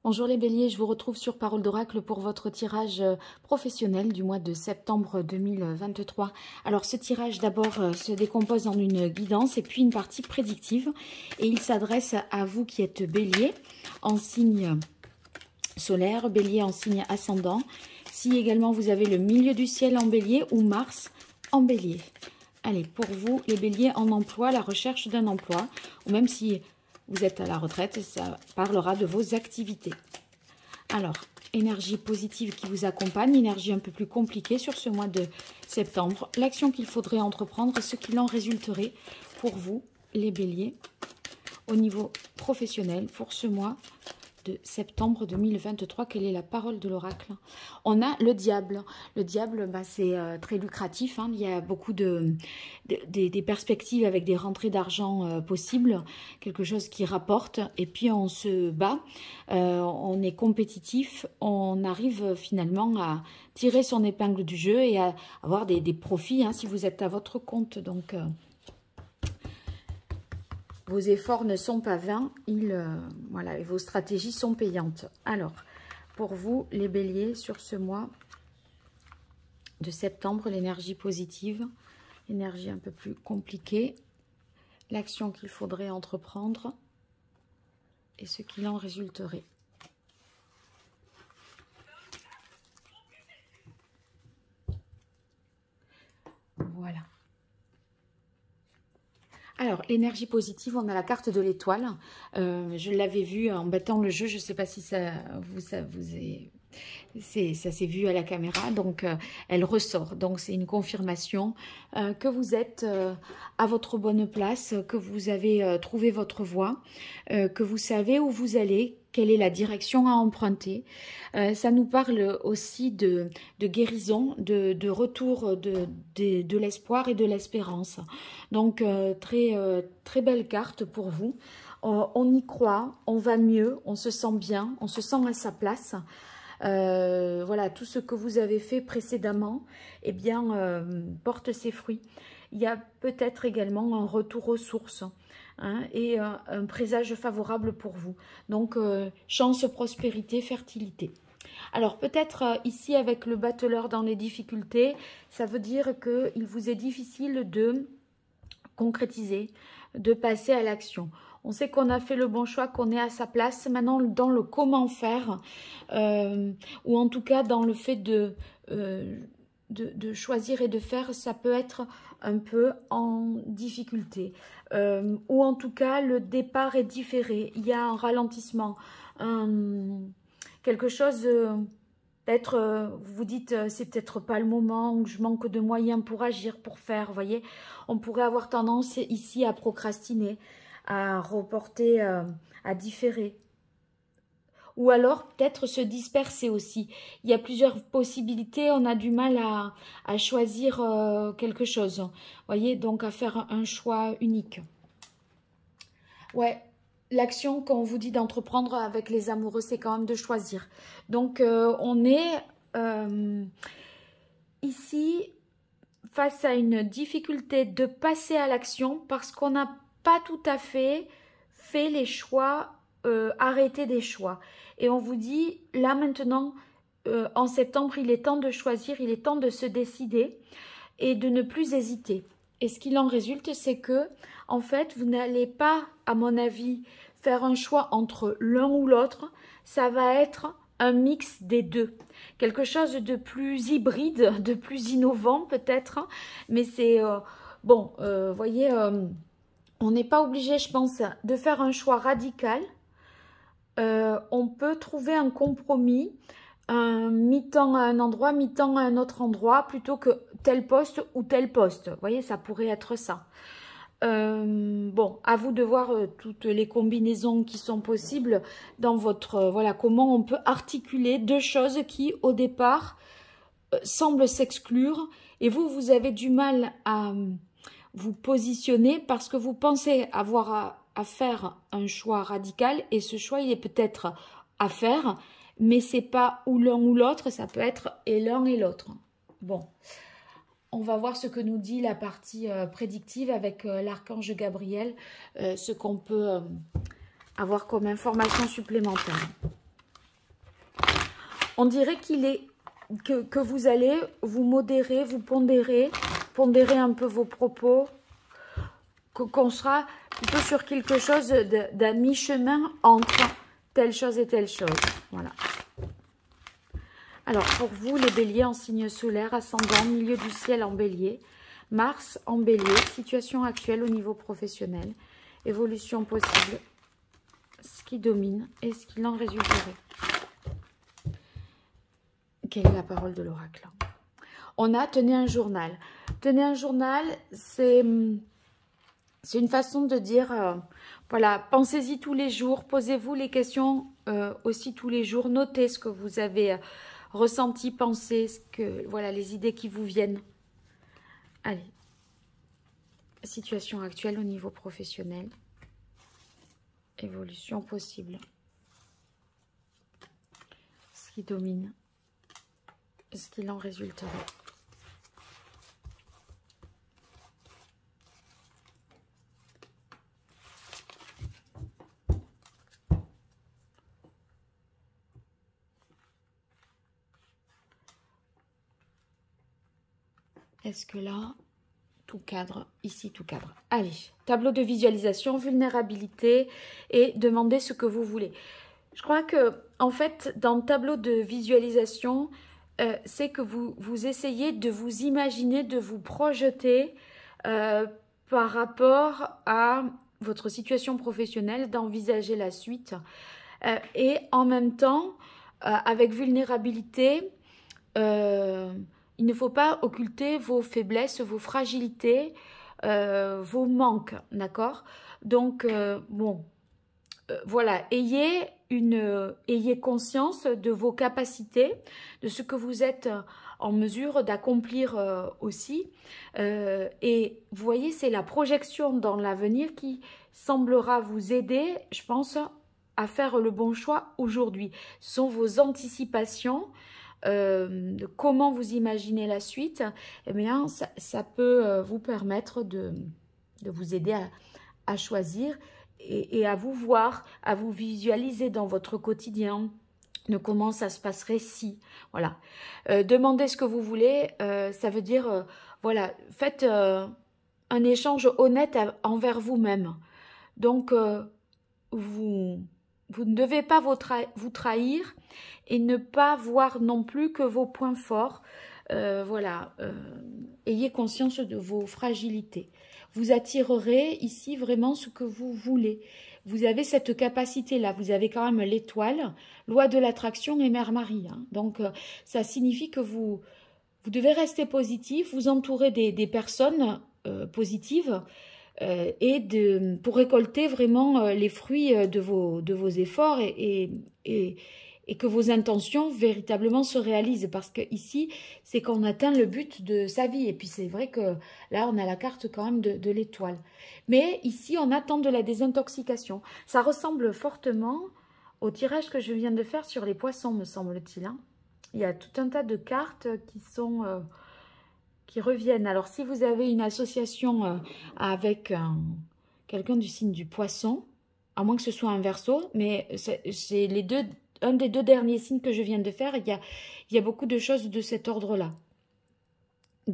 Bonjour les béliers, je vous retrouve sur Parole d'Oracle pour votre tirage professionnel du mois de septembre 2023. Alors ce tirage d'abord se décompose en une guidance et puis une partie prédictive. Et il s'adresse à vous qui êtes bélier en signe solaire, bélier en signe ascendant. Si également vous avez le milieu du ciel en bélier ou Mars en bélier. Allez, pour vous les béliers en emploi, la recherche d'un emploi, ou même si vous êtes à la retraite, ça parlera de vos activités. Alors, énergie positive qui vous accompagne, énergie un peu plus compliquée sur ce mois de septembre. L'action qu'il faudrait entreprendre, ce qu'il en résulterait pour vous, les béliers, au niveau professionnel pour ce mois de septembre 2023. Quelle est la parole de l'oracle? On a le diable. Le diable, c'est très lucratif. Il y a beaucoup des perspectives avec des rentrées d'argent possibles. Quelque chose qui rapporte. Et puis on se bat. On est compétitif. On arrive finalement à tirer son épingle du jeu et à avoir des profits si vous êtes à votre compte. Donc... vos efforts ne sont pas vains, voilà, et vos stratégies sont payantes. Alors, pour vous, les béliers, sur ce mois de septembre, l'énergie positive, l'énergie un peu plus compliquée, l'action qu'il faudrait entreprendre et ce qu'il en résulterait. Voilà. Alors, l'énergie positive, on a la carte de l'étoile. Je l'avais vue en battant le jeu. Je ne sais pas si ça s'est vu à la caméra. Donc, elle ressort. Donc, c'est une confirmation que vous êtes à votre bonne place, que vous avez trouvé votre voie, que vous savez où vous allez, quelle est la direction à emprunter. Ça nous parle aussi de guérison, de retour de l'espoir et de l'espérance. Donc, très belle carte pour vous. On y croit, on va mieux, on se sent bien, on se sent à sa place. Voilà, tout ce que vous avez fait précédemment, eh bien, porte ses fruits. Il y a peut-être également un retour aux sources. Et un présage favorable pour vous. Donc, chance, prospérité, fertilité. Alors, peut-être ici, avec le battleur dans les difficultés, ça veut dire qu'il vous est difficile de concrétiser, de passer à l'action. On sait qu'on a fait le bon choix, qu'on est à sa place. Maintenant, dans le comment faire, ou en tout cas dans le fait de choisir et de faire, ça peut être un peu en difficulté. Ou en tout cas, le départ est différé. Il y a un ralentissement. Quelque chose, peut-être, vous vous dites, c'est peut-être pas le moment, ou je manque de moyens pour agir, pour faire, vous voyez. On pourrait avoir tendance ici à procrastiner, à reporter, à différer. Ou alors peut-être se disperser aussi. Il y a plusieurs possibilités, on a du mal à choisir quelque chose. Vous voyez, donc à faire un choix unique. Ouais, l'action qu'on vous dit d'entreprendre avec les amoureux, c'est quand même de choisir. Donc on est ici face à une difficulté de passer à l'action parce qu'on n'a pas tout à fait les choix, arrêté des choix. Et on vous dit, là maintenant, en septembre, il est temps de choisir, il est temps de se décider et de ne plus hésiter. Et ce qu'il en résulte, c'est que, en fait, vous n'allez pas, à mon avis, faire un choix entre l'un ou l'autre. Ça va être un mix des deux. Quelque chose de plus hybride, de plus innovant peut-être. Mais c'est, bon, voyez, on n'est pas obligé, je pense, de faire un choix radical. On peut trouver un compromis, mi-temps à un endroit, mi-temps à un autre endroit, plutôt que tel poste ou tel poste. Vous voyez, ça pourrait être ça. Bon, à vous de voir toutes les combinaisons qui sont possibles dans votre... voilà, comment on peut articuler deux choses qui, au départ, semblent s'exclure. Et vous, vous avez du mal à vous positionner parce que vous pensez avoir à faire un choix radical et ce choix il est peut-être à faire mais c'est pas ou l'un ou l'autre, ça peut être et l'un et l'autre. Bon, on va voir ce que nous dit la partie prédictive avec l'archange Gabriel, ce qu'on peut avoir comme information supplémentaire. On dirait que vous allez vous modérer, vous pondérer un peu vos propos, qu'on sera plutôt sur quelque chose d'un mi-chemin entre telle chose et telle chose. Voilà. Alors, pour vous, les béliers en signe solaire, ascendant, milieu du ciel en bélier, Mars en bélier, situation actuelle au niveau professionnel, évolution possible, ce qui domine et ce qu'il en résulterait. Quelle est la parole de l'oracle? On a tenez un journal. Tenez un journal, c'est une façon de dire, voilà, pensez-y tous les jours, posez-vous les questions aussi tous les jours, notez ce que vous avez ressenti, pensé, voilà, les idées qui vous viennent. Allez, situation actuelle au niveau professionnel, évolution possible, ce qui domine, ce qu'il en résulterait. Est-ce que là, tout cadre, ici tout cadre. Allez, tableau de visualisation, vulnérabilité et demandez ce que vous voulez. Je crois que, en fait, dans le tableau de visualisation, c'est que vous essayez de vous imaginer, de vous projeter par rapport à votre situation professionnelle, d'envisager la suite. Et en même temps, avec vulnérabilité, il ne faut pas occulter vos faiblesses, vos fragilités, vos manques, d'accord? Donc, bon, voilà, ayez conscience de vos capacités, de ce que vous êtes en mesure d'accomplir aussi. Et vous voyez, c'est la projection dans l'avenir qui semblera vous aider, je pense, à faire le bon choix aujourd'hui. Ce sont vos anticipations, de comment vous imaginez la suite. Eh bien, ça peut vous permettre de vous aider à choisir et à vous voir, à vous visualiser dans votre quotidien de comment ça se passerait si. Voilà. Demandez ce que vous voulez, ça veut dire, voilà, faites un échange honnête envers vous-même. Donc, vous ne devez pas vous trahir et ne pas voir non plus que vos points forts. Voilà, ayez conscience de vos fragilités. Vous attirerez ici vraiment ce que vous voulez. Vous avez cette capacité-là. Vous avez quand même l'étoile, loi de l'attraction et Mère Marie. Hein. Donc, ça signifie que vous devez rester positif, vous entourer des personnes positives pour récolter vraiment les fruits de vos efforts et que vos intentions véritablement se réalisent. Parce que ici, c'est qu'on atteint le but de sa vie. Et puis c'est vrai que là, on a la carte quand même de l'étoile. Mais ici, on attend de la désintoxication. Ça ressemble fortement au tirage que je viens de faire sur les poissons, me semble-t-il. Hein. Il y a tout un tas de cartes qui reviennent. Alors, si vous avez une association avec quelqu'un du signe du poisson, à moins que ce soit un Verseau, mais c'est un des deux derniers signes que je viens de faire, il y a beaucoup de choses de cet ordre-là.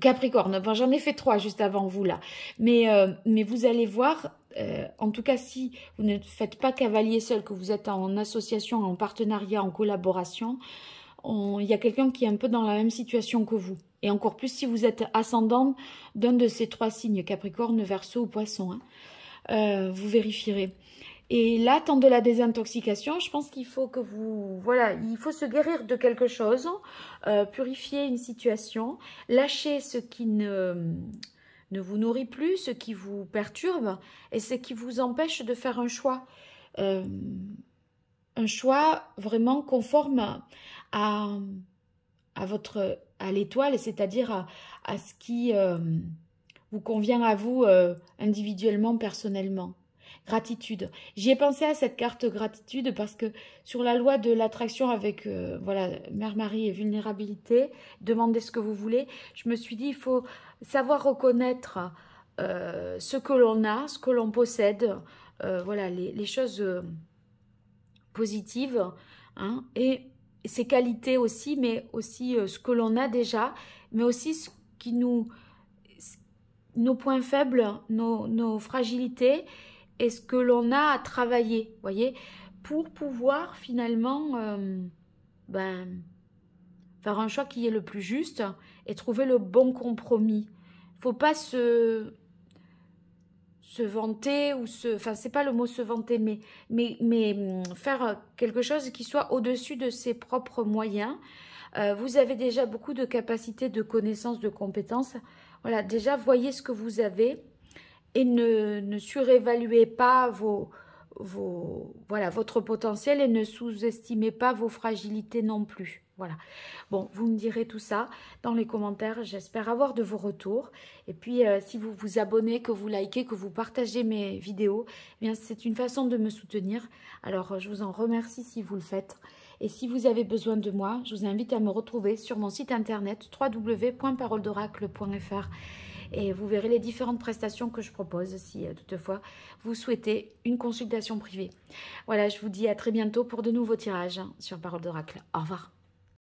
Capricorne, enfin, j'en ai fait 3 juste avant vous là. Mais vous allez voir, en tout cas si vous ne faites pas cavalier seul, que vous êtes en association, en partenariat, en collaboration, il y a quelqu'un qui est un peu dans la même situation que vous. Et encore plus si vous êtes ascendant d'un de ces 3 signes, Capricorne, Verseau ou Poisson. Hein. Vous vérifierez. Et là, temps de la désintoxication, je pense qu'il faut que voilà, il faut se guérir de quelque chose, purifier une situation, lâcher ce qui ne vous nourrit plus, ce qui vous perturbe et ce qui vous empêche de faire un choix. Un choix vraiment conforme à l'étoile, c'est-à-dire à ce qui vous convient à vous individuellement, personnellement. Gratitude. J'y ai pensé à cette carte gratitude parce que sur la loi de l'attraction avec voilà, Mère Marie et vulnérabilité, demandez ce que vous voulez, je me suis dit il faut savoir reconnaître ce que l'on a, ce que l'on possède, voilà, les choses positives, hein, et ses qualités aussi, mais aussi ce que l'on a déjà, mais aussi ce qui nos points faibles, nos fragilités et ce que l'on a à travailler, voyez, pour pouvoir finalement faire un choix qui est le plus juste et trouver le bon compromis. Il ne faut pas se vanter ou enfin c'est pas le mot se vanter, mais faire quelque chose qui soit au-dessus de ses propres moyens. Vous avez déjà beaucoup de capacités, de connaissances, de compétences. Voilà, déjà voyez ce que vous avez et ne surévaluez pas votre potentiel et ne sous-estimez pas vos fragilités non plus. Voilà. Bon, vous me direz tout ça dans les commentaires. J'espère avoir de vos retours. Et puis, si vous vous abonnez, que vous likez, que vous partagez mes vidéos, eh bien, c'est une façon de me soutenir. Alors, je vous en remercie si vous le faites. Et si vous avez besoin de moi, je vous invite à me retrouver sur mon site internet www.paroledoracle.fr. Et vous verrez les différentes prestations que je propose si toutefois vous souhaitez une consultation privée. Voilà, je vous dis à très bientôt pour de nouveaux tirages sur Parole d'Oracle. Au revoir.